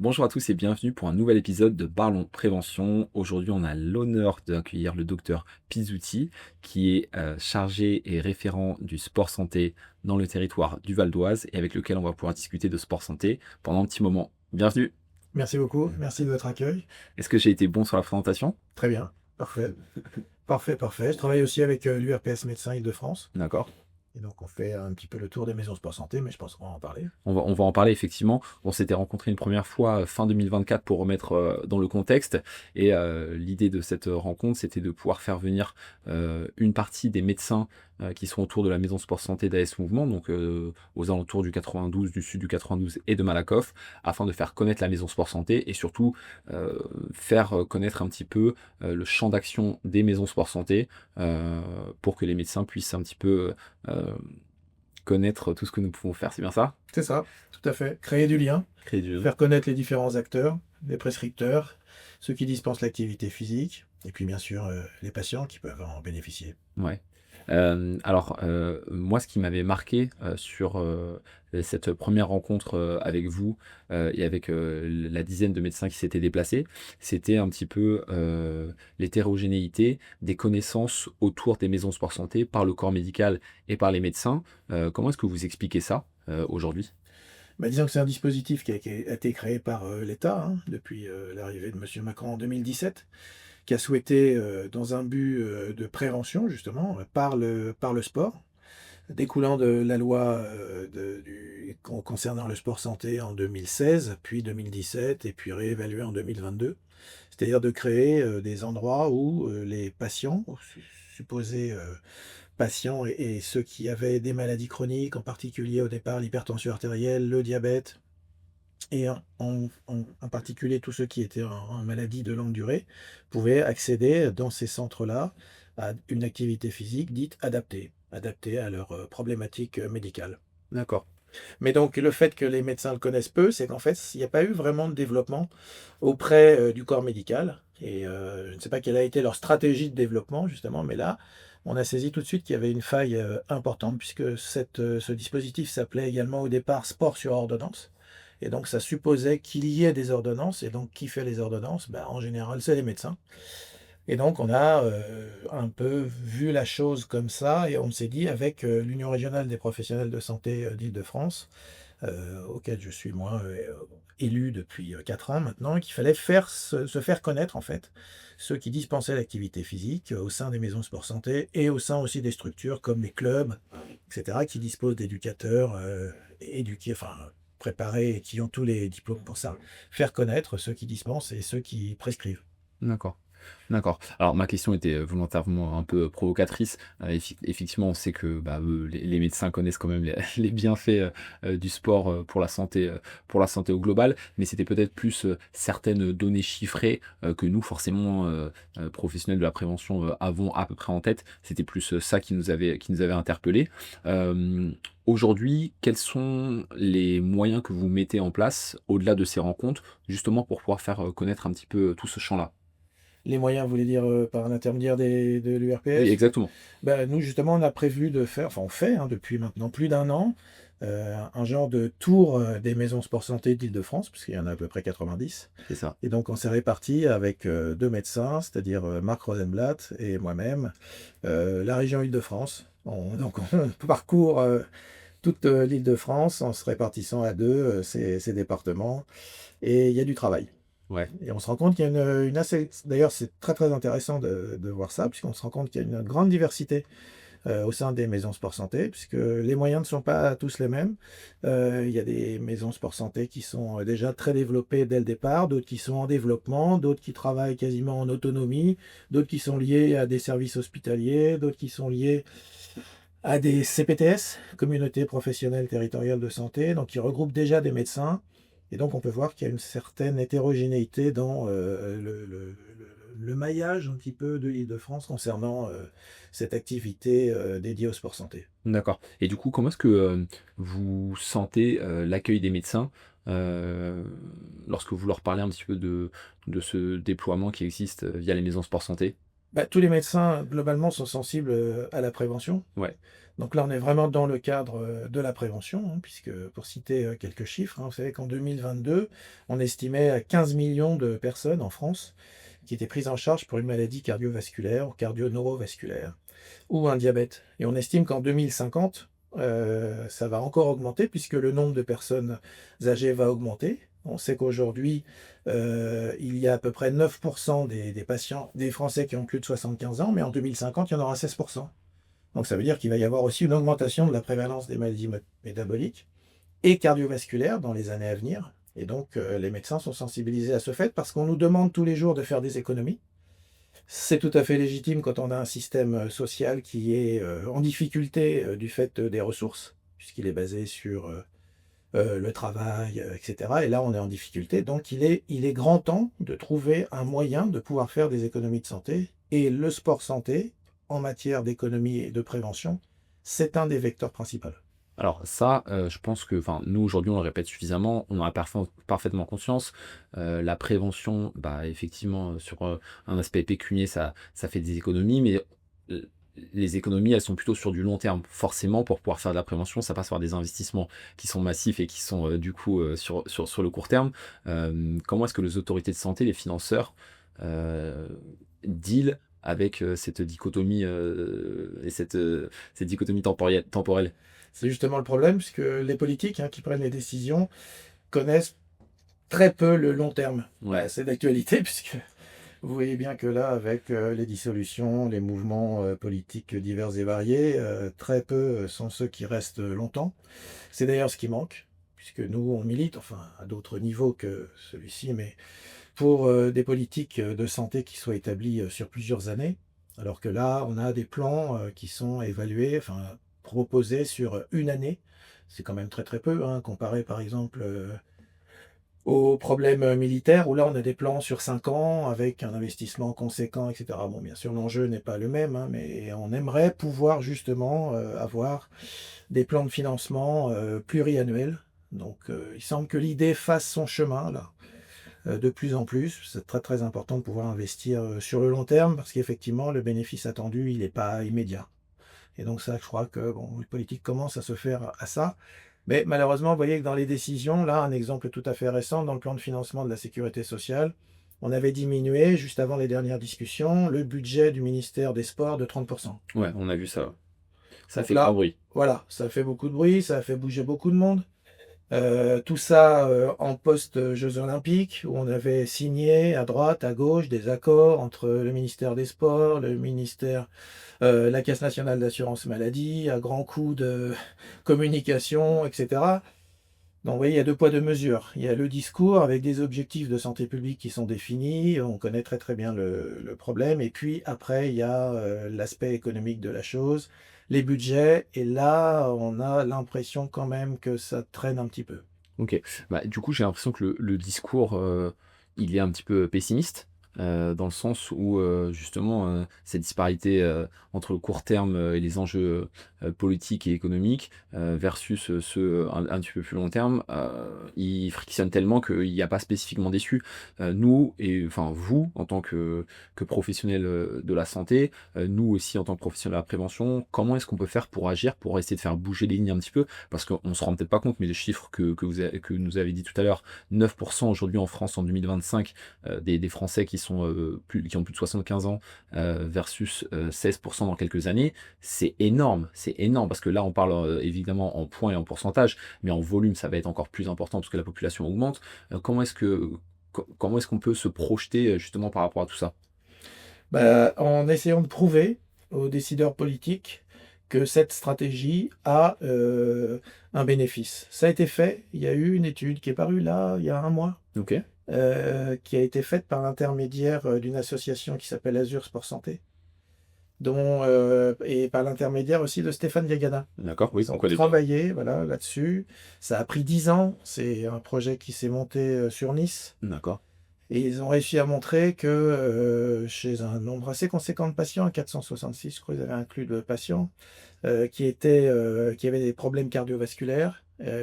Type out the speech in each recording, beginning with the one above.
Bonjour à tous et bienvenue pour un nouvel épisode de Parlons Prévention. Aujourd'hui, on a l'honneur d'accueillir le docteur Pizzuti, qui est chargé et référent du sport santé dans le territoire du Val d'Oise et avec lequel on va pouvoir discuter de sport santé pendant un petit moment. Bienvenue. Merci beaucoup, merci de votre accueil. Est-ce que j'ai été bon sur la présentation? Très bien, parfait. Parfait, parfait. Je travaille aussi avec l'URPS Médecins Île-de-France. D'accord. Et donc, on fait un petit peu le tour des maisons sport santé, mais je pense qu'on va en parler. On va en parler effectivement. On s'était rencontrés une première fois fin 2024 pour remettre dans le contexte. Et l'idée de cette rencontre, c'était de pouvoir faire venir une partie des médecins qui sont autour de la maison sport santé d'AS Mouvement, donc aux alentours du 92, du sud du 92 et de Malakoff, afin de faire connaître la maison sport santé et surtout faire connaître un petit peu le champ d'action des maisons sport santé pour que les médecins puissent un petit peu connaître tout ce que nous pouvons faire. C'est bien ça? C'est ça, tout à fait. Créer du lien, Créer du lien. faire connaître les différents acteurs, les prescripteurs, ceux qui dispensent l'activité physique, et puis bien sûr les patients qui peuvent en bénéficier. Ouais. Alors, moi, ce qui m'avait marqué, sur, cette première rencontre, avec vous, et avec, la dizaine de médecins qui s'étaient déplacés, c'était un petit peu, l'hétérogénéité des connaissances autour des maisons sport santé par le corps médical et par les médecins. Comment est-ce que vous expliquez ça, aujourd'hui? Bah, disons que c'est un dispositif qui a été créé par l'État depuis l'arrivée de M. Macron en 2017, qui a souhaité, dans un but de prévention justement, par le sport, découlant de la loi concernant le sport santé en 2016, puis 2017, et puis réévalué en 2022. C'est-à-dire de créer des endroits où les patients, supposés patients et ceux qui avaient des maladies chroniques, en particulier au départ l'hypertension artérielle, le diabète, et en particulier tous ceux qui étaient en maladie de longue durée, pouvaient accéder dans ces centres-là à une activité physique dite adaptée, adaptée à leurs problématiques médicales. D'accord. Mais donc le fait que les médecins le connaissent peu, c'est qu'en fait, il n'y a pas eu vraiment de développement auprès du corps médical. Et je ne sais pas quelle a été leur stratégie de développement, justement, mais là, on a saisi tout de suite qu'il y avait une faille importante, puisque ce dispositif s'appelait également au départ sport sur ordonnance. Et donc, ça supposait qu'il y ait des ordonnances. Et donc, qui fait les ordonnances? Ben, en général, c'est les médecins. Et donc, on a un peu vu la chose comme ça. Et on s'est dit, avec l'Union régionale des professionnels de santé d'Île-de-France, auquel je suis moi élu depuis 4 ans maintenant, qu'il fallait se faire connaître, en fait, ceux qui dispensaient l'activité physique au sein des maisons sport santé et au sein aussi des structures comme les clubs, etc., qui disposent d'éducateurs éduqués, enfin préparés et qui ont tous les diplômes pour ça. Faire connaître ceux qui dispensent et ceux qui prescrivent. D'accord. D'accord. Alors ma question était, volontairement un peu provocatrice. Effectivement, on sait que, bah, les médecins connaissent quand même les les bienfaits, du sport, pour la santé au global, mais c'était peut-être plus, certaines données chiffrées, que nous forcément, professionnels de la prévention, avons à peu près en tête. C'était plus, ça qui nous avait interpellés. Aujourd'hui, quels sont les moyens que vous mettez en place, au-delà de ces rencontres, justement pour pouvoir faire, connaître un petit peu, tout ce champ-là? Les moyens, vous voulez dire par l'intermédiaire de Oui, l'URPS? exactement. Ben, nous, justement, on a prévu de faire, enfin on fait depuis maintenant plus d'un an, un genre de tour des maisons sport santé d'Île-de-France, puisqu'il y en a à peu près 90. C'est ça. Et donc on s'est répartis avec deux médecins, c'est-à-dire Marc Rosenblatt et moi-même, la région Île-de-France. Donc on parcourt toute l'Île-de-France en se répartissant à deux ces départements. Et il y a du travail. Ouais. Et on se rend compte qu'il y a une assez... D'ailleurs, c'est très très intéressant de voir ça, puisqu'on se rend compte qu'il y a une grande diversité au sein des maisons sport santé, puisque les moyens ne sont pas tous les mêmes. Il y a des maisons sport santé qui sont déjà très développées dès le départ, d'autres qui sont en développement, d'autres qui travaillent quasiment en autonomie, d'autres qui sont liés à des services hospitaliers, d'autres qui sont liés à des CPTS, communautés professionnelles territoriales de santé, donc qui regroupent déjà des médecins. Et donc on peut voir qu'il y a une certaine hétérogénéité dans le maillage un petit peu de l'Île-de-France concernant cette activité dédiée au sport santé. D'accord et du coup, comment est-ce que, vous sentez, l'accueil des médecins, heu, lorsque vous leur parlez un petit peu de ce déploiement qui existe, via les maisons sport santé? Bah, tous les médecins, globalement, sont sensibles, à la prévention. Ouais, Donc là, on est vraiment dans le cadre, de la prévention, hein, puisque pour citer, quelques chiffres, hein, vous savez qu'en 2022, on estimait à 15 millions de personnes en France qui étaient prises en charge pour une maladie cardiovasculaire ou cardio-neurovasculaire ou un diabète. Et on estime qu'en 2050, ça va encore augmenter puisque le nombre de personnes âgées va augmenter. On sait qu'aujourd'hui, il y a à peu près 9 des patients, des Français qui ont plus de 75 ans, mais en 2050, il y en aura 16. Donc ça veut dire qu'il va y avoir aussi une augmentation de la prévalence des maladies métaboliques et cardiovasculaires dans les années à venir. Et donc, les médecins sont sensibilisés à ce fait parce qu'on nous demande tous les jours de faire des économies. C'est tout à fait légitime quand on a un système, social qui est, en difficulté, du fait, des ressources, puisqu'il est basé sur, le travail, et cetera. Et là, on est en difficulté, donc il est grand temps de trouver un moyen de pouvoir faire des économies de santé et le sport santé, en matière d'économie et de prévention, c'est un des vecteurs principaux. alors ça, je pense que enfin, nous aujourd'hui on le répète suffisamment, on en a parfaitement conscience. La prévention, bah, effectivement, sur, un aspect pécunier, ça fait des économies, mais, heu, les économies, elles sont plutôt sur du long terme. Forcément, pour pouvoir faire de la prévention, ça passe par des investissements qui sont massifs et qui sont, du coup, sur le court terme. Comment est-ce que les autorités de santé, les financeurs, heu, deal avec, cette dichotomie, et cette dichotomie temporelle? C'est justement le problème puisque les politiques, hein, qui prennent les décisions connaissent très peu le long terme. Bah, Ouais. c'est d'actualité puisque vous voyez bien que là, avec, les dissolutions, les mouvements, politiques divers et variés, très peu, sont ceux qui restent, longtemps. C'est d'ailleurs ce qui manque, puisque nous, on milite, enfin à d'autres niveaux que celui-ci, mais pour, des politiques, de santé qui soient établies, sur plusieurs années. Alors que là, on a des plans, qui sont évalués, enfin proposés sur, une année. C'est quand même très, très peu, hein, comparé par exemple, aux problèmes, militaires où là, on a des plans sur 5 ans avec un investissement conséquent et cetera. Bon, bien sûr, l'enjeu n'est pas le même, hein, mais on aimerait pouvoir justement, avoir des plans de financement, pluriannuels. Donc, il semble que l'idée fasse son chemin là, de plus en plus. C'est très, très important de pouvoir investir, sur le long terme parce qu'effectivement, le bénéfice attendu, il n'est pas immédiat. Et donc ça, je crois que bon, les politiques commencent à se faire à ça. Mais malheureusement, vous voyez que dans les décisions, là, un exemple tout à fait récent, dans le plan de financement de la sécurité sociale, on avait diminué, juste avant les dernières discussions, le budget du ministère des Sports de 30. Ouais, on a vu ça, ouais. Ça Donc fait grand là, bruit. voilà, ça a fait beaucoup de bruit, ça a fait bouger beaucoup de monde. Tout ça, en post, Jeux olympiques où on avait signé à droite, à gauche des accords entre le ministère des Sports, le ministère, la Caisse nationale d'assurance maladie, à grands coups de communication et cetera. Donc vous voyez, il y a 2 poids 2 mesures. Il y a le discours avec des objectifs de santé publique qui sont définis, on connaît très, très bien le problème et puis après il y a, l'aspect économique de la chose, les budgets et là, on a l'impression quand même que ça traîne un petit peu. OK. Bah, du coup, j'ai l'impression que le discours, il est un petit peu pessimiste, dans le sens où, justement, cette disparité, entre le court terme, et les enjeux, politiques et économiques, versus, ceux, un petit peu plus long terme, ils frictionnent tellement qu'il n'y a pas spécifiquement d'issue. Nous et enfin vous, en tant que professionnels, de la santé, nous aussi en tant que professionnels de la prévention, comment est-ce qu'on peut faire pour agir, pour essayer de faire bouger les lignes un petit peu? Parce qu'on se rend peut-être pas compte, mais les chiffres que nous avez dit tout à l'heure, 9 aujourd'hui en France en 2025, des Français qui ont plus de 75 ans, versus, 16 dans quelques années, c'est énorme parce que là, on parle, évidemment en points et en pourcentage, mais en volume, ça va être encore plus important parce que la population augmente. Comment est-ce qu'on peut se projeter, justement par rapport à tout ça? Bah, en essayant de prouver aux décideurs politiques que cette stratégie a, un bénéfice. Ça a été fait, il y a eu une étude qui est parue là, il y a un mois, OK, qui a été faite par l'intermédiaire, d'une association qui s'appelle Azur Sport Santé, dont, et par l'intermédiaire aussi de Stéphane Diagana. d'accord, oui, Ils qu'on ont connaît bien. travaillé, voilà, là-dessus. Ça a pris 10 ans, c'est un projet qui s'est monté, sur Nice. D'accord. Et ils ont réussi à montrer que, chez un nombre assez conséquent de patients, à 466, je crois qu'ils avaient inclus de patients, qui avaient des problèmes cardiovasculaires,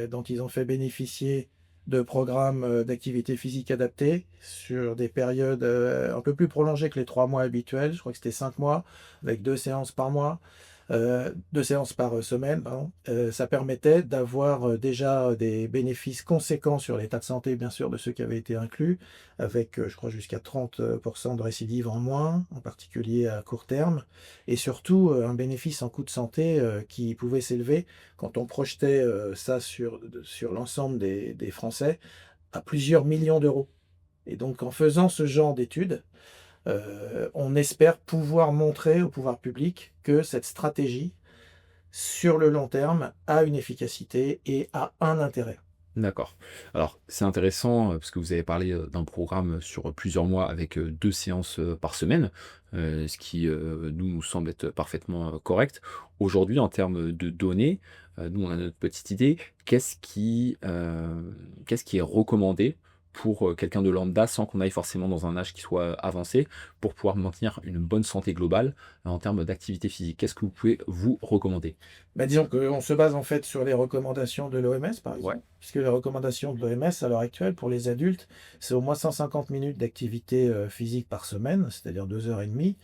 dont ils ont fait bénéficier de programmes, d'activité physique adaptée sur des périodes, un peu plus prolongées que les 3 mois habituels. Je crois que c'était 5 mois avec 2 séances par mois. 2 séances par, semaine, pardon. Ça permettait d'avoir, déjà des bénéfices conséquents sur l'état de santé, bien sûr, de ceux qui avaient été inclus, avec, je crois jusqu'à 30 de récidive en moins, en particulier à court terme, et surtout, un bénéfice en coût de santé, qui pouvait s'élever quand on projetait, ça sur l'ensemble des Français, à plusieurs millions d'euros. Et donc en faisant ce genre d'études, on espère pouvoir montrer au pouvoir public que cette stratégie, sur le long terme, a une efficacité et a un intérêt. D'accord. Alors, c'est intéressant, parce que vous avez parlé, d'un programme sur plusieurs mois avec, 2 séances, par semaine, ce qui, nous semble être parfaitement, correct. Aujourd'hui, en termes de données, nous, on a notre petite idée. Qu'est-ce qui est recommandé pour, quelqu'un de lambda, sans qu'on aille forcément dans un âge qui soit, avancé, pour pouvoir maintenir une bonne santé globale, en termes d'activité physique? Qu'est-ce que vous pouvez, vous, recommander? Bah, disons qu'on se base en fait sur les recommandations de l'OMS, par Ouais. exemple, puisque les recommandations de l'OMS à l'heure actuelle pour les adultes, c'est au moins 150 minutes d'activité physique par semaine, c'est-à-dire 2 heures et demie,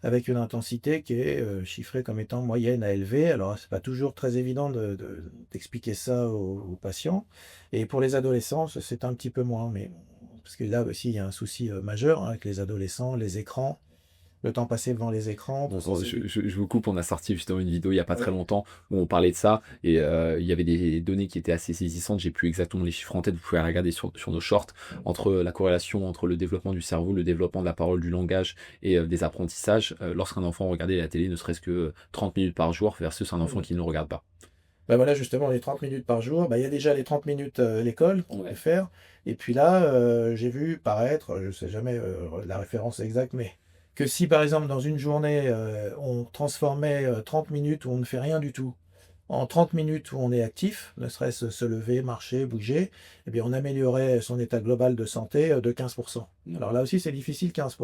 avec une intensité qui est chiffrée comme étant moyenne à élevée. Alors, c'est pas toujours très évident d'expliquer ça aux patients. Et pour les adolescents, c'est un petit peu moins, mais parce que là aussi, il y a un souci majeur hein, avec les adolescents, les écrans, le temps passé devant les écrans, Bon, pour ces je vous coupe, on a sorti justement une vidéo il y a pas très ouais. longtemps où on parlait de ça et il y avait des données qui étaient assez saisissantes. J'ai plus exactement les chiffres en tête, vous pouvez regarder sur nos shorts, entre la corrélation entre le développement du cerveau, le développement de la parole, du langage et des apprentissages, lorsqu'un enfant regardait la télé ne serait-ce que, 30 minutes par jour versus un enfant qui ne le regarde pas. Bah, voilà, justement, les 30 minutes par jour, bah, il y a déjà les 30 minutes, à l'école qu'on peut Ouais. faire et puis là, j'ai vu paraître, je sais jamais, la référence exacte, mais que si, par exemple, dans une journée, on transformait, 30 minutes où on ne fait rien du tout, en 30 minutes où on est actif, ne serait-ce se lever, marcher, bouger, eh bien, on améliorait son état global de santé, de 15. Alors là aussi, c'est difficile 15,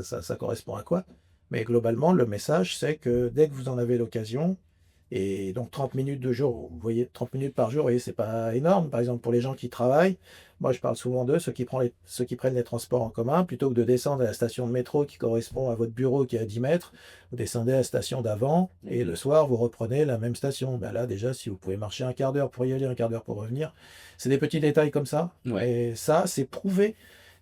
ça correspond à quoi? Mais globalement, le message, c'est que dès que vous en avez l'occasion et donc 30 minutes de jour, vous voyez 30 minutes par jour, vous voyez, c'est pas énorme. Par exemple, pour les gens qui travaillent, moi je parle souvent d'eux, ceux qui prennent les transports en commun, plutôt que de descendre à la station de métro qui correspond à votre bureau qui est à 10 mètres, vous descendez à la station d'avant et le soir vous reprenez la même station. Ben là déjà, si vous pouvez marcher un quart d'heure pour y aller, un quart d'heure pour revenir, c'est des petits détails comme ça. Ouais. Et ça, c'est prouvé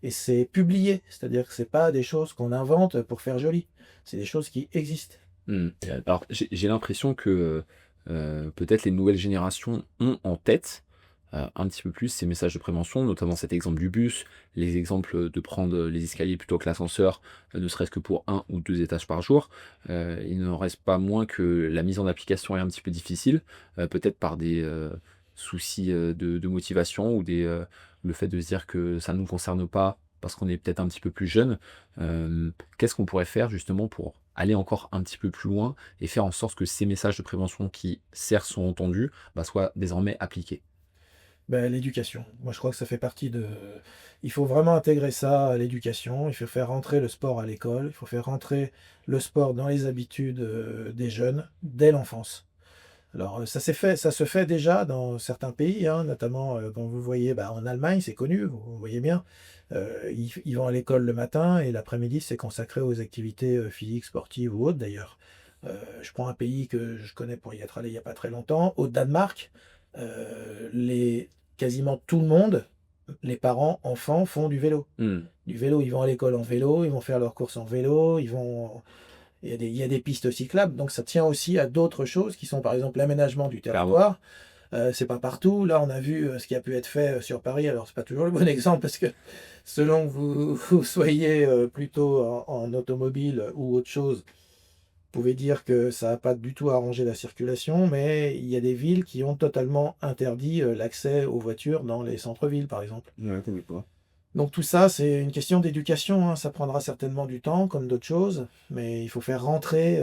et c'est publié. C'est-à-dire que c'est pas des choses qu'on invente pour faire joli. C'est des choses qui existent. Mmh. Alors j'ai l'impression que, peut-être les nouvelles générations ont en tête, un petit peu plus ces messages de prévention, notamment cet exemple du bus, les exemples, de prendre, les escaliers plutôt que l'ascenseur, ne serait-ce que pour un ou 2 étages par jour. Il n'en reste pas moins que la mise en application est un petit peu difficile, peut-être par des, soucis, de motivation ou le fait de se dire que ça ne nous concerne pas parce qu'on est peut-être un petit peu plus jeune. Qu'est-ce qu'on pourrait faire justement pour aller encore un petit peu plus loin et faire en sorte que ces messages de prévention qui, certes, sont entendus, bah, soient désormais appliqués? Bah, l'éducation. Moi, je crois que ça fait partie de il faut vraiment intégrer ça à l'éducation. Il faut faire rentrer le sport à l'école. Il faut faire rentrer le sport dans les habitudes, des jeunes, dès l'enfance. Alors, ça se fait déjà dans certains pays, hein, notamment, quand vous voyez, bah, en Allemagne, c'est connu, vous voyez bien. Ils vont à l'école le matin et l'après-midi, c'est consacré aux activités, physiques, sportives ou autres d'ailleurs. Je prends un pays que je connais pour y être allé il y a pas très longtemps, au Danemark, les quasiment tout le monde, les parents, enfants, font du vélo. Mmh. Du vélo, ils vont à l'école en vélo, ils vont faire leurs courses en vélo, il y a des pistes cyclables, donc ça tient aussi à d'autres choses qui sont, par exemple, l'aménagement du Clairement. territoire. C'est pas partout. Là, on a vu, ce qui a pu être fait, sur Paris. Alors c'est pas toujours le bon exemple parce que selon que vous soyez, plutôt en automobile ou autre chose, vous pouvez dire que ça a pas du tout arrangé la circulation, mais il y a des villes qui ont totalement interdit, l'accès aux voitures dans les centres-villes, par exemple. Ouais, connais pas. Donc tout ça, c'est une question d'éducation, hein. Ça prendra certainement du temps, comme d'autres choses, mais il faut faire rentrer,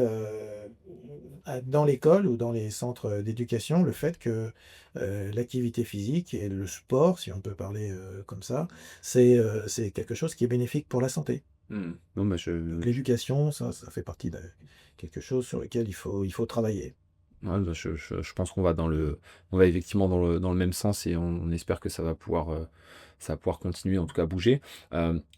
dans l'école ou dans les centres, d'éducation, le fait que, l'activité physique et le sport, si on peut parler, comme ça, c'est quelque chose qui est bénéfique pour la santé. Mmh. Non, bah, Donc l'éducation, ça fait partie de quelque chose sur lequel il faut travailler. Ouais, bah, je pense qu'on va on va effectivement dans le même sens et on espère que ça va pouvoir continuer, en tout cas bouger.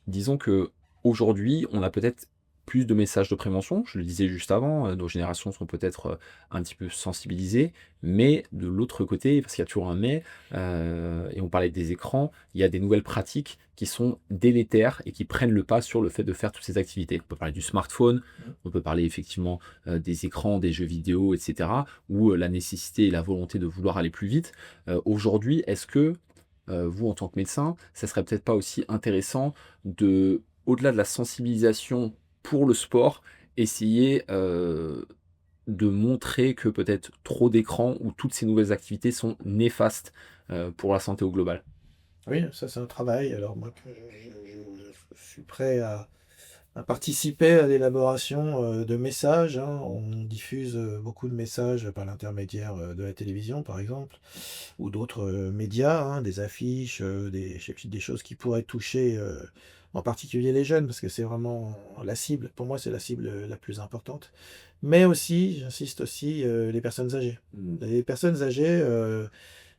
Disons qu'aujourd'hui, on a peut-être plus de messages de prévention. Je le disais juste avant, nos générations sont peut-être, un petit peu sensibilisées, mais de l'autre côté, parce qu'il y a toujours un mais, et on parlait des écrans, il y a des nouvelles pratiques qui sont délétères et qui prennent le pas sur le fait de faire toutes ces activités. On peut parler du smartphone, on peut parler effectivement, des écrans, des jeux vidéo et cetera, ou, la nécessité et la volonté de vouloir aller plus vite. Aujourd'hui, est-ce que, vous, en tant que médecin, ça serait peut-être pas aussi intéressant de, au-delà de la sensibilisation pour le sport, essayer, de montrer que peut-être trop d'écran ou toutes ces nouvelles activités sont néfastes, pour la santé au global? Oui, ça c'est un travail. Alors moi que je suis prêt à participer à l'élaboration, de messages, hein. On diffuse, beaucoup de messages par l'intermédiaire, de la télévision, par exemple, ou d'autres, médias, hein, des affiches, des choses qui pourraient toucher, en particulier les jeunes, parce que c'est vraiment la cible. Pour moi, c'est la cible, la plus importante. Mais aussi, j'insiste aussi, les personnes âgées. Mmh. Les personnes âgées,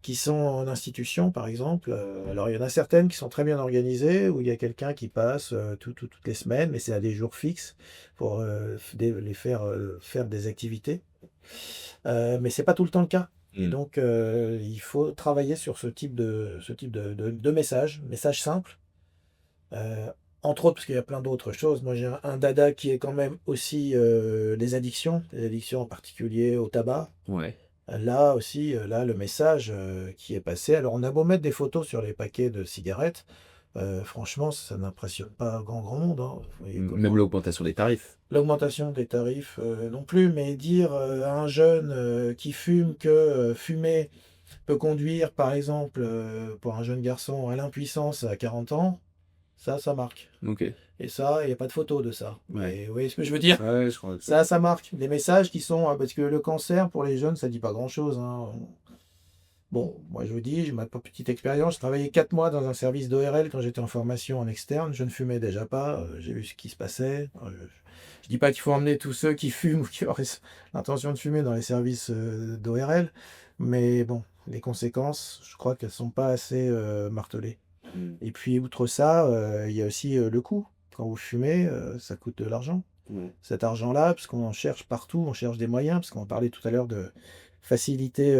qui sont en institution, par exemple, alors il y en a certaines qui sont très bien organisées, où il y a quelqu'un qui passe, toutes les semaines, mais c'est à des jours fixes pour, f des les faire, faire des activités. Mais c'est pas tout le temps le cas et Mmh. donc il faut travailler sur ce type de messages simples, heu, entre autres parce qu'il y a plein d'autres choses. Moi, j'ai un dada qui est quand même aussi, les addictions en particulier au tabac. Ouais. Là aussi, là, le message, qui est passé, alors on a beau mettre des photos sur les paquets de cigarettes, franchement ça n'impressionne pas grand monde, hein. Vous voyez Même comment l'augmentation des tarifs. l'augmentation des tarifs, non plus, mais dire, à un jeune, qui fume que, fumer peut conduire par exemple, pour un jeune garçon à l'impuissance à 40 ans, ça marque OK. et ça, il y a pas de photo de ça. Ouais. Mais vous voyez ce que je veux dire? Ouais, je crois que Ça marque. Des messages qui sont, parce que le cancer pour les jeunes ça dit pas grand chose, hein. Bon, moi je vous dis, j'ai ma petite expérience. Je travaillais 4 mois dans un service d'ORL quand j'étais en formation en externe. Je ne fumais déjà pas, j'ai vu ce qui se passait. Je dis pas qu'il faut emmener tous ceux qui fument ou qui auraient l'intention de fumer dans les services, d'ORL, mais bon, les conséquences, je crois qu'elles sont pas assez, martelées mmh. et puis outre ça, il y a aussi, le coût. Quand vous fumez, ça coûte de l'argent. Ouais. Cet argent-là, parce qu'on en cherche partout, on cherche des moyens, parce qu'on parlait tout à l'heure de faciliter,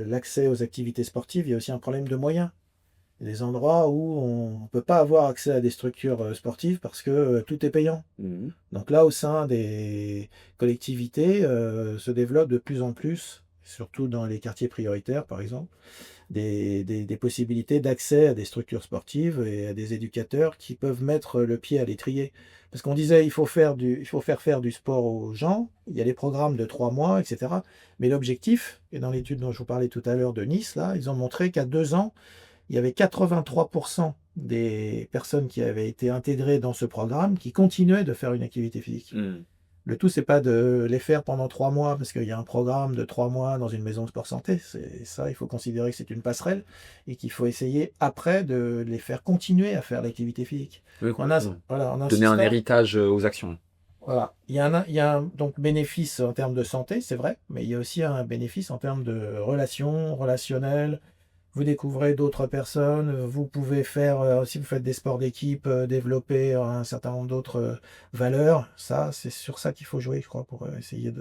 l'accès aux activités sportives, il y a aussi un problème de moyens. Il y a des endroits où on ne peut pas avoir accès à des structures, sportives parce que, tout est payant. Mmh. Donc là, au sein des collectivités, se développe de plus en plus, surtout dans les quartiers prioritaires par exemple, des possibilités d'accès à des structures sportives et à des éducateurs qui peuvent mettre le pied à l'étrier. Parce qu'on disait: il faut faire du sport aux gens», il y a les programmes de 3 mois et cetera. Mais l'objectif, et dans l'étude dont je vous parlais tout à l'heure de Nice là, ils ont montré qu'à 2 ans, il y avait 83 des personnes qui avaient été intégrées dans ce programme qui continuaient de faire une activité physique. Mmh. Le tout, c'est pas de les faire pendant 3 mois, parce qu'il y a un programme de 3 mois dans une maison de sport santé. C'est ça, il faut considérer que c'est une passerelle et qu'il faut essayer après de les faire continuer à faire l'activité physique. Oui, En ins complètement. voilà, en Donner un insistant héritage, aux actions. voilà, il y a un donc bénéfice en termes de santé, c'est vrai, mais il y a aussi un bénéfice en termes de relations, relationnelles. Vous découvrez d'autres personnes, vous pouvez faire, si vous faites des sports d'équipe, développer un certain nombre d'autres, valeurs. Ça, c'est sur ça qu'il faut jouer, je crois, pour, essayer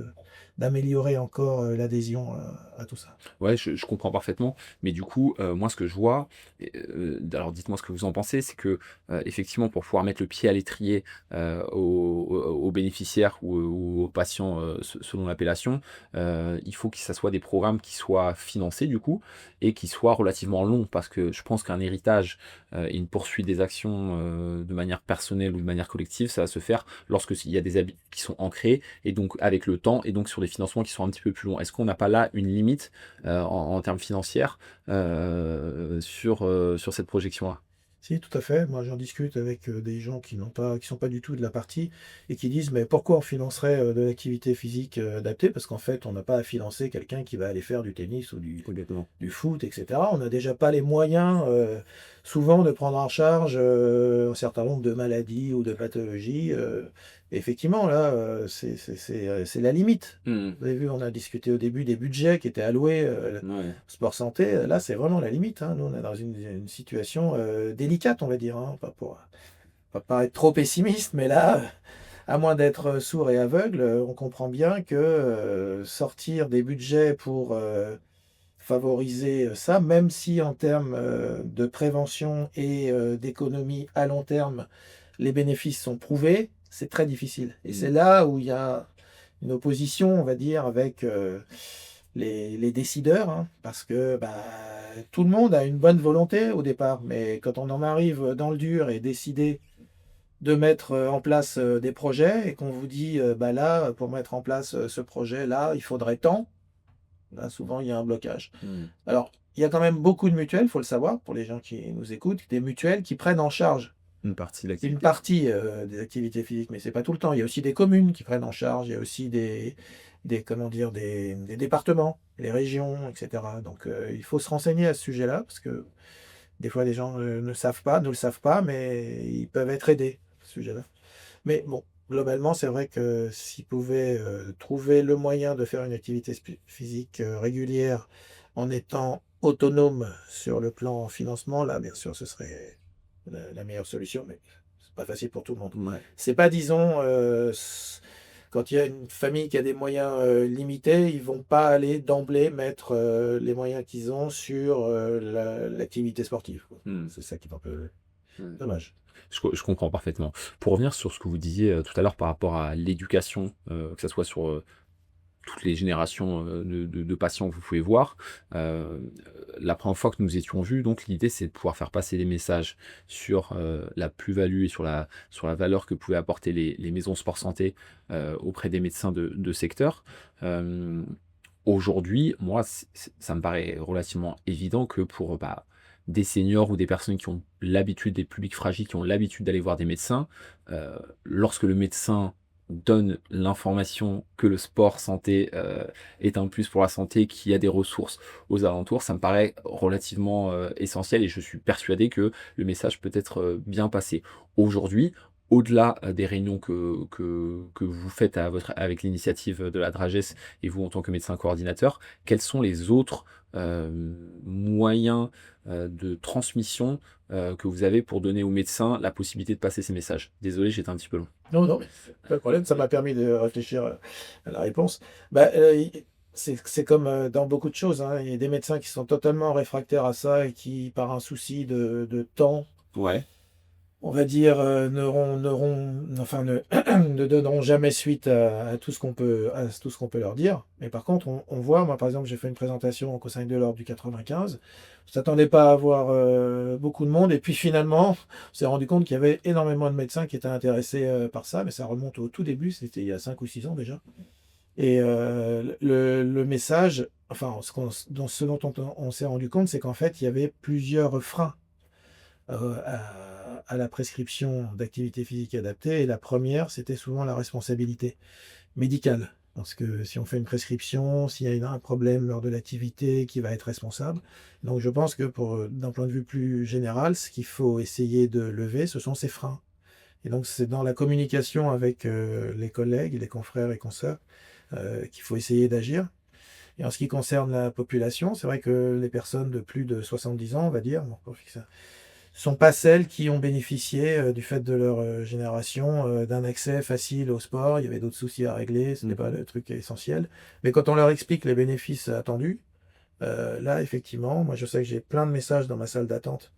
d'améliorer encore, l'adhésion, à tout ça. Ouais, je comprends parfaitement, mais du coup, moi, ce que je vois et alors dites-moi ce que vous en pensez, c'est que, effectivement, pour pouvoir mettre le pied à l'étrier, aux bénéficiaires ou aux patients, selon l'appellation, il faut que ça soit des programmes qui soient financés, du coup, et qui soient relativement longs. Parce que je pense qu'un héritage, et une poursuite des actions, de manière personnelle ou de manière collective, ça va se faire lorsque il y a des habitudes qui sont ancrées et donc avec le temps et donc sur des financements qui sont un petit peu plus longs. Est-ce qu'on n'a pas là une limite, en termes financières, sur cette projection-là? Si, tout à fait. Moi, j'en discute avec, des gens qui sont pas du tout de la partie et qui disent: «Mais pourquoi on financerait, de l'activité physique, adaptée?» parce qu'en fait, on n'a pas à financer quelqu'un qui va aller faire du tennis ou Complètement. du foot et cetera. On n'a déjà pas les moyens, souvent de prendre en charge, un certain nombre de maladies ou de pathologies, Et effectivement, là, c'est la limite. Mmh. Vous avez vu, on a discuté au début des budgets qui étaient alloués, Ouais. sport santé. Là, c'est vraiment la limite, hein. Nous, on est dans une situation, délicate, on va dire, hein, pas paraître trop pessimiste, mais là, à moins d'être sourd et aveugle, on comprend bien que, sortir des budgets pour, favoriser, ça, même si en termes, de prévention et d'économie à long terme, les bénéfices sont prouvés, c'est très difficile. Et c'est Mmh. là où il y a une opposition, on va dire, avec, les décideurs, hein, parce que, bah, tout le monde a une bonne volonté au départ, mais quand on en arrive dans le dur et décider de mettre, en place, des projets et qu'on vous dit, bah, là, pour mettre en place, ce projet-là, il faudrait tant, là, souvent, il y a un blocage. Mmh. Alors, il y a quand même beaucoup de mutuelles, il faut le savoir, pour les gens qui nous écoutent, des mutuelles qui prennent en charge Une partie de une l'activité. partie, des activités physiques, mais c'est pas tout le temps. Il y a aussi des communes qui prennent en charge, il y a aussi des comment dire? Des départements, les régions, et cetera. Donc, il faut se renseigner à ce sujet-là, parce que des fois les gens, ne le savent pas, mais ils peuvent être aidés à ce sujet-là. Mais bon, globalement, c'est vrai que s'ils pouvaient, trouver le moyen de faire une activité physique, régulière en étant autonome sur le plan financement, là, bien sûr, ce serait la meilleure solution, mais c'est pas facile pour tout le monde. Ouais. C'est pas, disons, quand il y a une famille qui a des moyens, limités, ils vont pas aller d'emblée mettre, les moyens qu'ils ont sur, l'activité sportive, quoi. Mmh. C'est ça qui est un peu Ouais. dommage. Je comprends parfaitement. Pour revenir sur ce que vous disiez, tout à l'heure par rapport à l'éducation, que ça soit sur, toutes les générations, de patients que vous pouvez voir. La première fois que nous étions vus, donc l'idée, c'est de pouvoir faire passer des messages sur, la plus-value et sur la valeur que pouvaient apporter les maisons sport santé, auprès des médecins de secteur. Hem, Aujourd'hui, moi, ça me paraît relativement évident que pour, bah, des seniors ou des personnes qui ont l'habitude, des publics fragiles qui ont l'habitude d'aller voir des médecins, lorsque le médecin donne l'information que le sport santé, est un plus pour la santé, qu'il y a des ressources aux alentours, ça me paraît relativement, essentiel et je suis persuadé que le message peut être, bien passé. Aujourd'hui, au-delà, des réunions que vous faites avec l'initiative de la Drages et vous en tant que médecin coordinateur, quels sont les autres, moyens, de transmission, que vous avez pour donner aux médecins la possibilité de passer ces messages? Désolé, j'étais un petit peu long. Non, non, mais pas de problème, ça m'a permis de réfléchir, à la réponse. Bah, i c'est comme, dans beaucoup de choses, hein. Il y a des médecins qui sont totalement réfractaires à ça et qui, par un souci de temps, Ouais. on va dire, enfin ne ne donneront jamais suite à tout ce qu'on peut leur dire. Mais par contre, on voit, moi, par exemple, j'ai fait une présentation au Conseil de l'Ordre du 95. Je s'attendais pas à avoir, beaucoup de monde et puis finalement, on s'est rendu compte qu'il y avait énormément de médecins qui étaient intéressés, par ça, mais ça remonte au tout début, c'était il y a 5 ou 6 ans déjà. Et le message, enfin, ce dont on s'est rendu compte, c'est qu'en fait, il y avait plusieurs freins, à la prescription d'activité physique adaptée. Et la première, c'était souvent la responsabilité médicale. Parce que si on fait une prescription, s'il y a un problème lors de l'activité, qui va être responsable? Donc je pense que d'un point de vue plus général, ce qu'il faut essayer de lever, ce sont ces freins. Et donc c'est dans la communication avec, les collègues, les confrères et consoeurs, qu'il faut essayer d'agir. Et en ce qui concerne la population, c'est vrai que les personnes de plus de 70 ans, on va dire, bon, pour fixer sont pas celles qui ont bénéficié, du fait de leur, génération, d'un accès facile au sport. Il y avait d'autres soucis à régler, ce n'est pas Mmh. le truc essentiel. Mais quand on leur explique les bénéfices attendus, là, effectivement, moi, je sais que j'ai plein de messages dans ma salle d'attente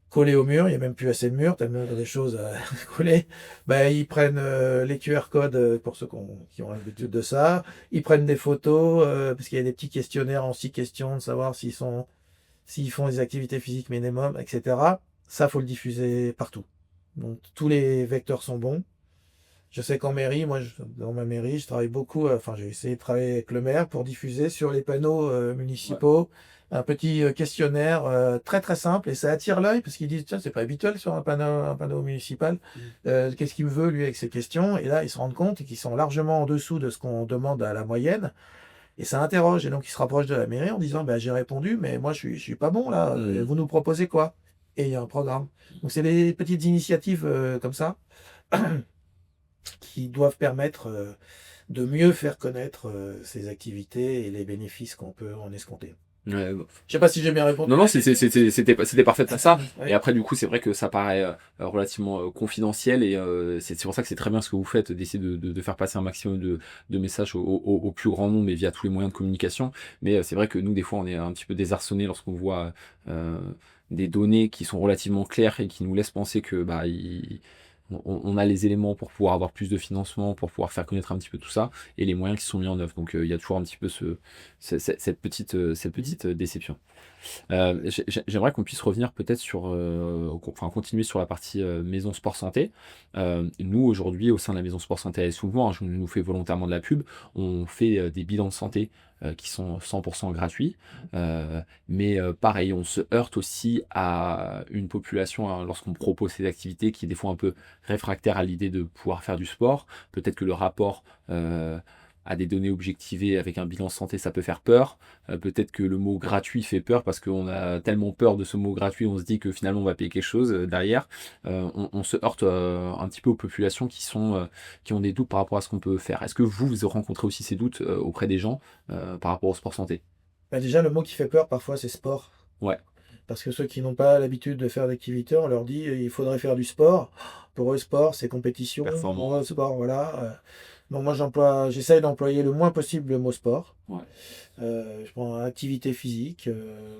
collés au mur. Il y a même plus assez de murs tellement il y a des choses à coller. Bah, ils prennent, les QR codes, pour ceux qui ont l'habitude de ça. Ils prennent des photos, parce qu'il y a des petits questionnaires en 6 questions de savoir s'ils font des activités physiques minimum, et cetera. Ça, faut le diffuser partout. Donc tous les vecteurs sont bons. Je sais qu'en mairie, dans ma mairie, je travaille beaucoup, enfin j'ai essayé de travailler avec le maire pour diffuser sur les panneaux, Ouais. municipaux un petit, questionnaire, très, très simple, et ça attire l'œil parce qu'ils disent: «Tiens, c'est pas habituel sur un panneau municipal. Mmh. Qu'est-ce qu'il me veut lui avec ces questions?» Et là, ils se rendent compte qu'ils sont largement en dessous de ce qu'on demande à la moyenne, et ça interroge, et donc ils se rapprochent de la mairie en disant: «Bah, j'ai répondu, mais moi je suis pas bon là, Mmh. vous nous proposez quoi?» Et il y a un programme. Donc c'est des petites initiatives, comme ça qui doivent permettre de mieux faire connaître ces activités et les bénéfices qu'on peut en escompter. Ouais, Je sais pas si j'ai bien répondu non, à non, la question. c'était parfaitement ça. Et Ouais. après, du coup, c'est vrai que ça paraît relativement confidentiel et c'est pour ça que c'est très bien ce que vous faites, d'essayer de faire passer un maximum de messages au plus grand nombre et via tous les moyens de communication. Mais c'est vrai que nous, des fois, on est un petit peu désarçonnés lorsqu'on voit euh, des données qui sont relativement claires et qui nous laissent penser que on a les éléments pour pouvoir avoir plus de financement, pour pouvoir faire connaître un petit peu tout ça et les moyens qui sont mis en œuvre. Donc, il y a toujours un petit peu cette petite déception. J'aimerais qu'on puisse revenir peut-être sur, enfin continuer sur la partie maison sport santé. Nous aujourd'hui au sein de la maison sport santé AS Mouvement, hein, je nous fais volontairement de la pub, on fait des bilans de santé qui sont 100% gratuits. Mais pareil, on se heurte aussi à une population hein, lorsqu'on propose ces activités qui est des fois un peu réfractaire à l'idée de pouvoir faire du sport. Peut-être que le rapport à des données objectivées avec un bilan santé, ça peut faire peur. Peut-être que le mot gratuit fait peur parce qu'on a tellement peur de ce mot gratuit, on se dit que finalement on va payer quelque chose derrière. On se heurte un petit peu aux populations qui ont des doutes par rapport à ce qu'on peut faire. Est-ce que vous rencontrez aussi ces doutes auprès des gens par rapport au sport santé? Bah, déjà, le mot qui fait peur parfois, c'est sport. Ouais, Parce que ceux qui n'ont pas l'habitude de faire d'activité, on leur dit il faudrait faire du sport. Pour eux, sport, c'est compétition. Pour eux, performance. sport, voilà. Donc moi, j'essaye d'employer le moins possible le mot sport. Ouais, Je prends activité physique,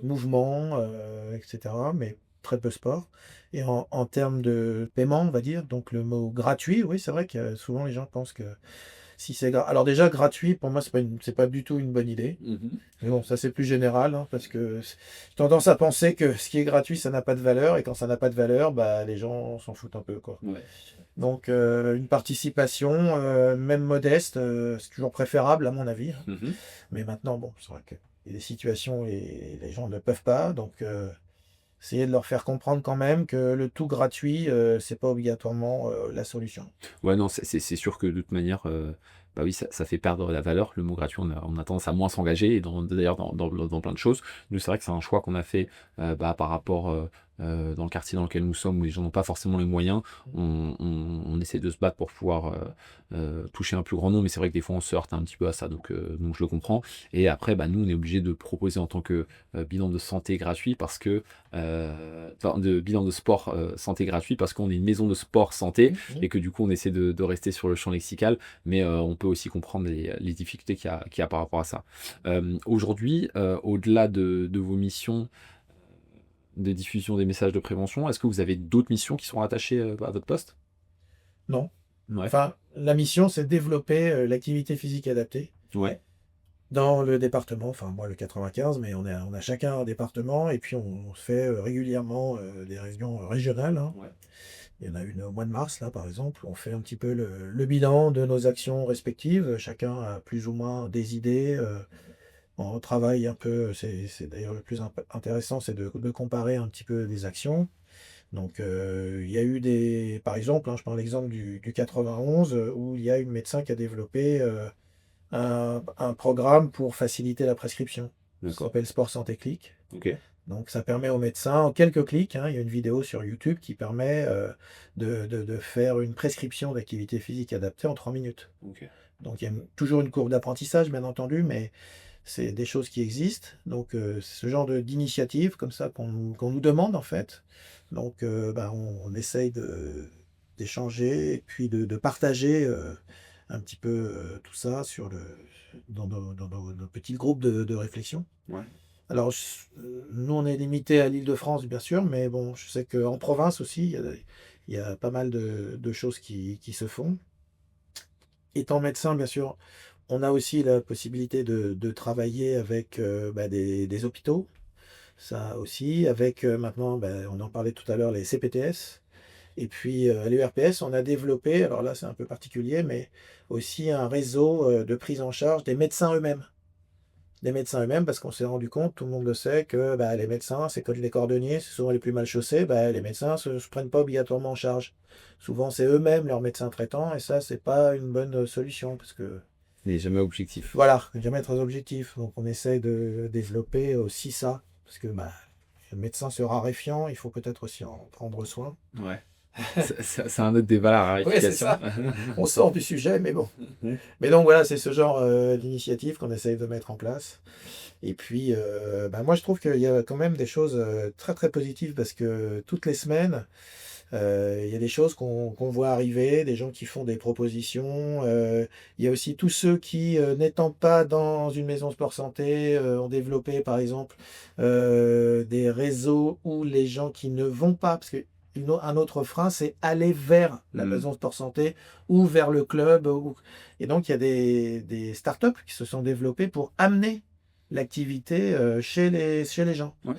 mouvement, etc. Mais très peu sport. Et en termes de paiement, on va dire, donc le mot gratuit, oui, c'est vrai que souvent les gens pensent que si c'est alors déjà gratuit, pour moi, c'est pas du tout une bonne idée. mhm, Mais bon, ça c'est plus général, hein, parce que j'ai tendance à penser que ce qui est gratuit, ça n'a pas de valeur, et quand ça n'a pas de valeur, bah, les gens s'en foutent un peu, quoi. ouais. Donc une participation, même modeste, c'est toujours préférable à mon avis, hein. Mhm. Mais maintenant, bon, c'est vrai qu'il y a des situations où les gens ne peuvent pas, donc essayer de leur faire comprendre quand même que le tout gratuit, c'est pas obligatoirement la solution. Ouais, non, c'est sûr que de toute manière, bah oui, ça fait perdre la valeur. Le mot gratuit, on a tendance à moins s'engager et d'ailleurs dans plein de choses. Nous, c'est vrai que c'est un choix qu'on a fait par rapport dans le quartier dans lequel nous sommes, où les gens n'ont pas forcément les moyens. On essaie de se battre pour pouvoir toucher un plus grand nombre, mais c'est vrai que des fois, on se heurte un petit peu à ça, donc je le comprends. Et après, bah, nous, on est obligé de proposer en tant que bilan de santé gratuit parce que, enfin, de bilan de sport santé gratuit parce qu'on est une maison de sport santé Mhm. et que du coup on essaie de rester sur le champ lexical, mais on peut aussi comprendre les difficultés qu'il y a par rapport à ça. Aujourd'hui, au-delà de vos missions de diffusion des messages de prévention, est-ce que vous avez d'autres missions qui sont rattachées à votre poste? Non. Ouais. Enfin, la mission, c'est de développer l'activité physique adaptée Ouais. dans le département, enfin moi le 95, mais on a chacun un département et puis on se fait régulièrement des réunions régionales, hein. Ouais. Il y en a une au mois de mars, là, par exemple. On fait un petit peu le bilan de nos actions respectives. Chacun a plus ou moins des idées. On travaille un peu, c'est d'ailleurs le plus intéressant, c'est de comparer un petit peu des actions. Donc, il y a eu par exemple, hein, je prends l'exemple du 91, où il y a une médecin qui a développé un programme pour faciliter la prescription. Ça D'accord. s'appelle Sport Santé Click. Ok. Donc ça permet aux médecins, en quelques clics, hein, il y a une vidéo sur YouTube qui permet de faire une prescription d'activité physique adaptée en 3 minutes. Ok. Donc il y a toujours une courbe d'apprentissage, bien entendu, mais c'est des choses qui existent. Donc c'est ce genre d'initiative comme ça qu'on nous demande en fait. Donc bah, on essaye d'échanger et puis de partager un petit peu tout ça dans nos petits groupes de réflexion. Ouais. Alors, nous, on est limité à l'Île-de-France, bien sûr, mais bon, je sais qu'en province aussi, il y a pas mal de choses qui se font. Étant médecin, bien sûr, on a aussi la possibilité de travailler avec bah, des hôpitaux, ça aussi, avec maintenant, bah, on en parlait tout à l'heure, les CPTS. Et puis à l'URPS, on a développé, alors là c'est un peu particulier, mais aussi un réseau de prise en charge des médecins eux-mêmes. Des médecins eux-mêmes, parce qu'on s'est rendu compte, tout le monde le sait, que bah, les médecins, c'est comme les cordonniers, c'est souvent les plus mal chaussés, bah, les médecins ne se prennent pas obligatoirement en charge. Souvent, c'est eux-mêmes leurs médecins traitants, et ça, c'est pas une bonne solution, parce que, n'est jamais objectif. voilà, jamais très objectif. Donc, on essaie de développer aussi ça, parce que bah, le médecin se raréfiant, il faut peut-être aussi en prendre soin. Ouais. C'est un autre débat, la Oui, c'est rarification. ça. On sort du sujet, mais bon. Mmh. Mais donc voilà, c'est ce genre, d'initiative qu'on essaye de mettre en place. Et puis, bah, moi je trouve qu'il y a quand même des choses, très, très positives parce que toutes les semaines, il y a des choses qu'on voit arriver, des gens qui font des propositions, il y a aussi tous ceux qui, n'étant pas dans une maison sport santé, ont développé par exemple, des réseaux où les gens qui ne vont pas parce que un autre frein, c'est aller vers la Mmh. maison sport santé ou vers le club ou et donc il y a des startups qui se sont développées pour amener l'activité, chez les gens. Ouais.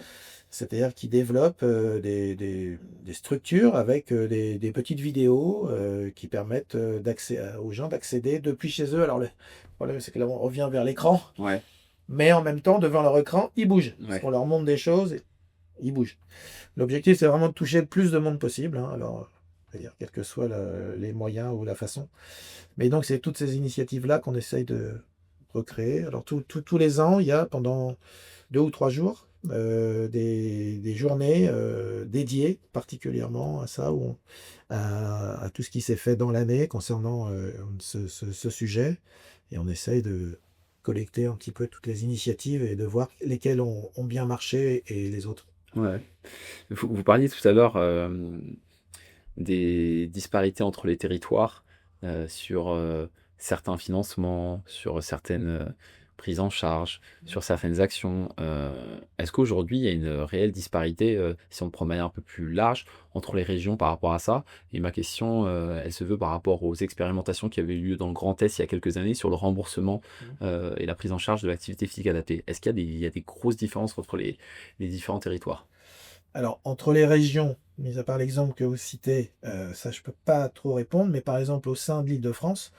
C'est-à-dire qu'ils développent, des structures avec, des petites vidéos, qui permettent, aux gens d'accéder depuis chez eux. Alors le problème, c'est que là, on revient vers l'écran, Ouais. mais en même temps, devant leur écran, ils bougent. Parce Ouais. qu'on leur montre des choses et ils bougent. L'objectif, c'est vraiment de toucher le plus de monde possible, hein, alors, c'est-à-dire quels que soient les moyens ou la façon. Mais donc c'est toutes ces initiatives-là qu'on essaye de recréer. Alors tous les ans, il y a pendant 2 ou 3 jours, des journées, dédiées particulièrement à ça, où à tout ce qui s'est fait dans l'année concernant, ce sujet et on essaye de collecter un petit peu toutes les initiatives et de voir lesquelles ont bien marché et les autres. Ouais. Vous parliez tout à l'heure, des disparités entre les territoires, sur, certains financements, sur certaines, prises en charge, sur certaines actions. Est-ce qu'aujourd'hui, il y a une réelle disparité, si on prend de manière un peu plus large, entre les régions par rapport à ça? Et ma question, elle se veut par rapport aux expérimentations qui avaient eu lieu dans le Grand Est il y a quelques années sur le remboursement, Mmh. et la prise en charge de l'activité physique adaptée. Est-ce qu'il y a des grosses différences entre les différents territoires? Alors, entre les régions, mis à part l'exemple que vous citez, ça je peux pas trop répondre, mais par exemple au sein de l'Île-de-France,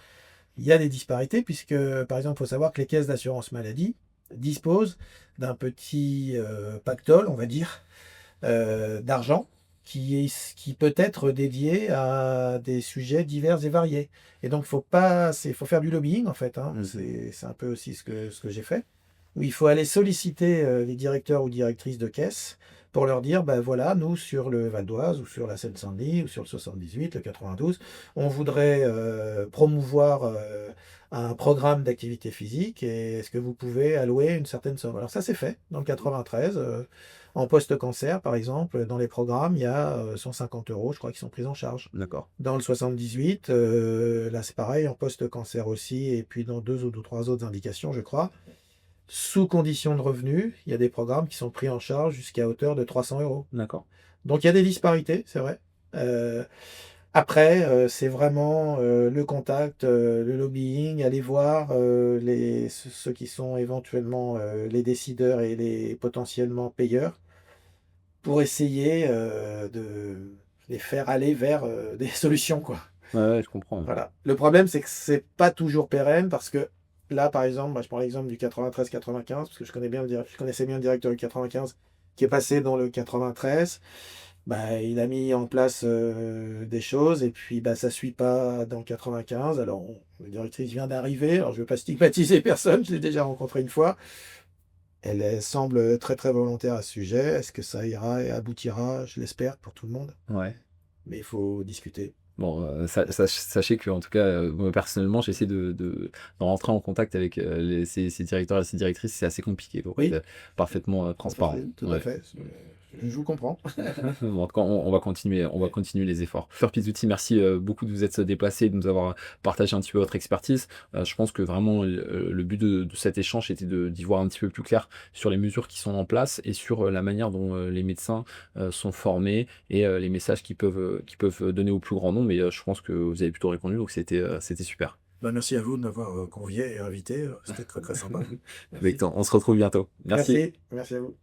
il y a des disparités puisque, par exemple, il faut savoir que les caisses d'assurance maladie disposent d'un petit, pactole, on va dire, d'argent qui peut être dédié à des sujets divers et variés et donc faut faire du lobbying en fait, hein. Mmh. C'est un peu aussi ce que j'ai fait, où il faut aller solliciter, les directeurs ou directrices de caisse pour leur dire: «Bah, voilà, nous sur le Val d'Oise ou sur la Seine-Saint-Denis ou sur le 78, le 92, on voudrait, promouvoir, un programme d'activité physique et est-ce que vous pouvez allouer une certaine somme?» Alors ça, c'est fait dans le 93, en post-cancer, par exemple, dans les programmes, il y a, 150 € je crois qui sont pris en charge. D'accord. Dans le 78, là, c'est pareil, en post-cancer aussi et puis dans 2 ou 3 autres indications, je crois. Sous condition de revenus, il y a des programmes qui sont pris en charge jusqu'à hauteur de 300 €. D'accord. Donc il y a des disparités, c'est vrai. Heu, Après, c'est vraiment, le contact, le lobbying, aller voir, ceux qui sont éventuellement, les décideurs et les potentiellement payeurs pour essayer, de les faire aller vers, des solutions, quoi. Ouais, ouais, je comprends, ouais. Voilà. Le problème, c'est que c'est pas toujours pérenne parce que là, par exemple, moi, je prends l'exemple du 93-95 parce que je connaissais bien le directeur du 95 qui est passé dans le 93. Bah, il a mis en place, des choses et puis, bah, ça suit pas dans le 95. Alors la directrice vient d'arriver, alors je veux pas stigmatiser personne, je l'ai déjà rencontrée une fois. Elle semble très, très volontaire à ce sujet. Est-ce que ça ira et aboutira? Je l'espère pour tout le monde, Ouais. mais il faut discuter. Bon, sachez qu'en tout cas, moi personnellement, j'essaie de rentrer en contact avec, ces directeurs et ces directrices, c'est assez compliqué pour être, Oui, parfaitement, pas transparent. facile, tout à Ouais. fait. Je vous comprends. Bon, en tout cas, on va continuer les efforts. Fleur Pizzuti, merci, beaucoup de vous être déplacé et de nous avoir partagé un petit peu votre expertise. Je pense que vraiment, le but de cet échange était d'y voir un petit peu plus clair sur les mesures qui sont en place et sur, la manière dont, les médecins, sont formés et les messages qu'ils peuvent donner au plus grand nombre. Mais, je pense que vous avez plutôt répondu, donc c'était super. Bah, merci à vous de m'avoir, convié et invité, c'était très, très sympa. Avec Merci. temps, on se retrouve bientôt. Merci. Merci, merci à vous.